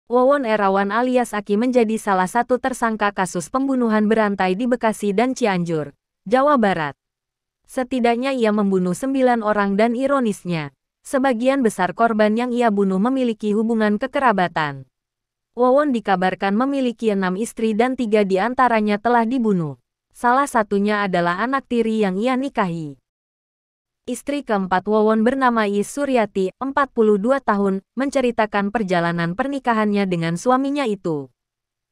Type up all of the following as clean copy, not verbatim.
Wawon Erawan alias Aki menjadi salah satu tersangka kasus pembunuhan berantai di Bekasi dan Cianjur, Jawa Barat. Setidaknya ia membunuh 9 orang dan ironisnya, sebagian besar korban yang ia bunuh memiliki hubungan kekerabatan. Wawon dikabarkan memiliki 6 istri dan 3 di antaranya telah dibunuh. Salah satunya adalah anak tiri yang ia nikahi. Istri keempat Wawon bernama Is Suryati, 42 tahun, menceritakan perjalanan pernikahannya dengan suaminya itu.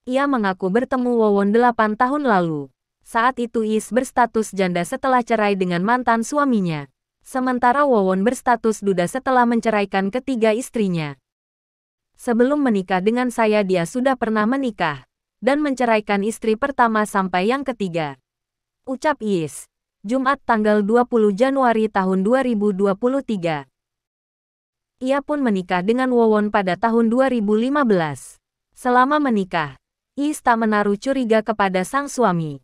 Ia mengaku bertemu Wawon 8 tahun lalu. Saat itu Is berstatus janda setelah cerai dengan mantan suaminya. Sementara Wawon berstatus duda setelah menceraikan ketiga istrinya. Sebelum menikah dengan saya dia sudah pernah menikah dan menceraikan istri pertama sampai yang ketiga, ucap Is. Jumat tanggal 20 Januari tahun 2023. Ia pun menikah dengan Wawon pada tahun 2015. Selama menikah, Is tak menaruh curiga kepada sang suami.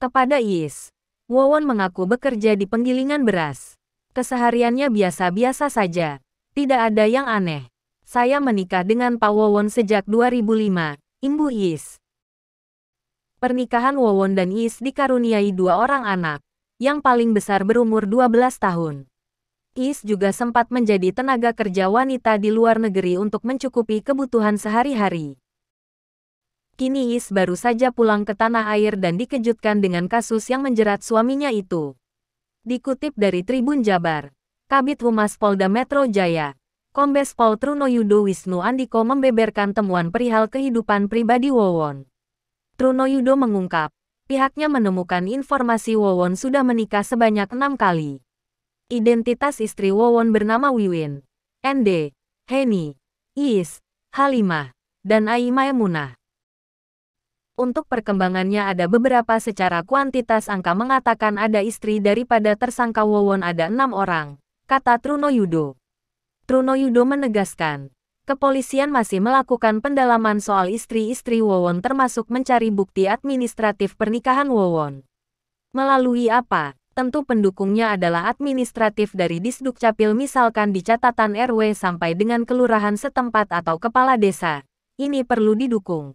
Kepada Is, Wawon mengaku bekerja di penggilingan beras. Kesehariannya biasa-biasa saja, tidak ada yang aneh. Saya menikah dengan Pak Wawon sejak 2005, imbuh Is. Pernikahan Wawon dan Is dikaruniai 2 orang anak, yang paling besar berumur 12 tahun. Is juga sempat menjadi tenaga kerja wanita di luar negeri untuk mencukupi kebutuhan sehari-hari. Kini Is baru saja pulang ke tanah air dan dikejutkan dengan kasus yang menjerat suaminya itu. Dikutip dari Tribun Jabar, Kabid Humas Polda Metro Jaya, Kombes Pol Trunoyudo Wisnu Andiko membeberkan temuan perihal kehidupan pribadi Wawon. Trunoyudo mengungkap, pihaknya menemukan informasi Wawon sudah menikah sebanyak 6 kali. Identitas istri Wawon bernama Wiwin, ND, Heni, Is, Halimah, dan Ai Maemunah. Untuk perkembangannya ada beberapa secara kuantitas angka mengatakan ada istri daripada tersangka Wawon ada 6 orang, kata Trunoyudo. Trunoyudo menegaskan, kepolisian masih melakukan pendalaman soal istri-istri Wawon termasuk mencari bukti administratif pernikahan Wawon. Melalui apa? Tentu pendukungnya adalah administratif dari Disdukcapil misalkan di catatan RW sampai dengan kelurahan setempat atau kepala desa. Ini perlu didukung.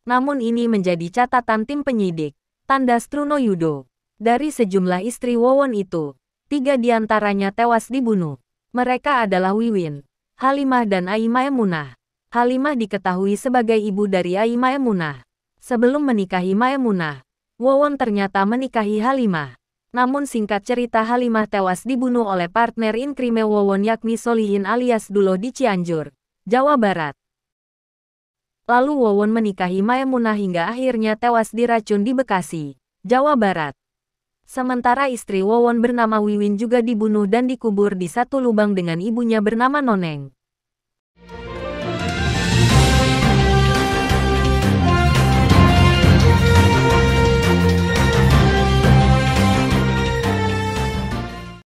Namun ini menjadi catatan tim penyidik, tandas Trunoyudo. Dari sejumlah istri Wawon itu, 3 diantaranya tewas dibunuh. Mereka adalah Wiwin, Halimah dan Ai Maemunah. Halimah diketahui sebagai ibu dari Ai Maemunah. Sebelum menikahi Maemunah, Wawon ternyata menikahi Halimah. Namun singkat cerita Halimah tewas dibunuh oleh partner inkrime Wawon yakni Solihin alias Duloh di Cianjur, Jawa Barat. Lalu Wawon menikahi Maemunah hingga akhirnya tewas diracun di Bekasi, Jawa Barat. Sementara istri Wawon bernama Wiwin juga dibunuh dan dikubur di satu lubang dengan ibunya bernama Noneng.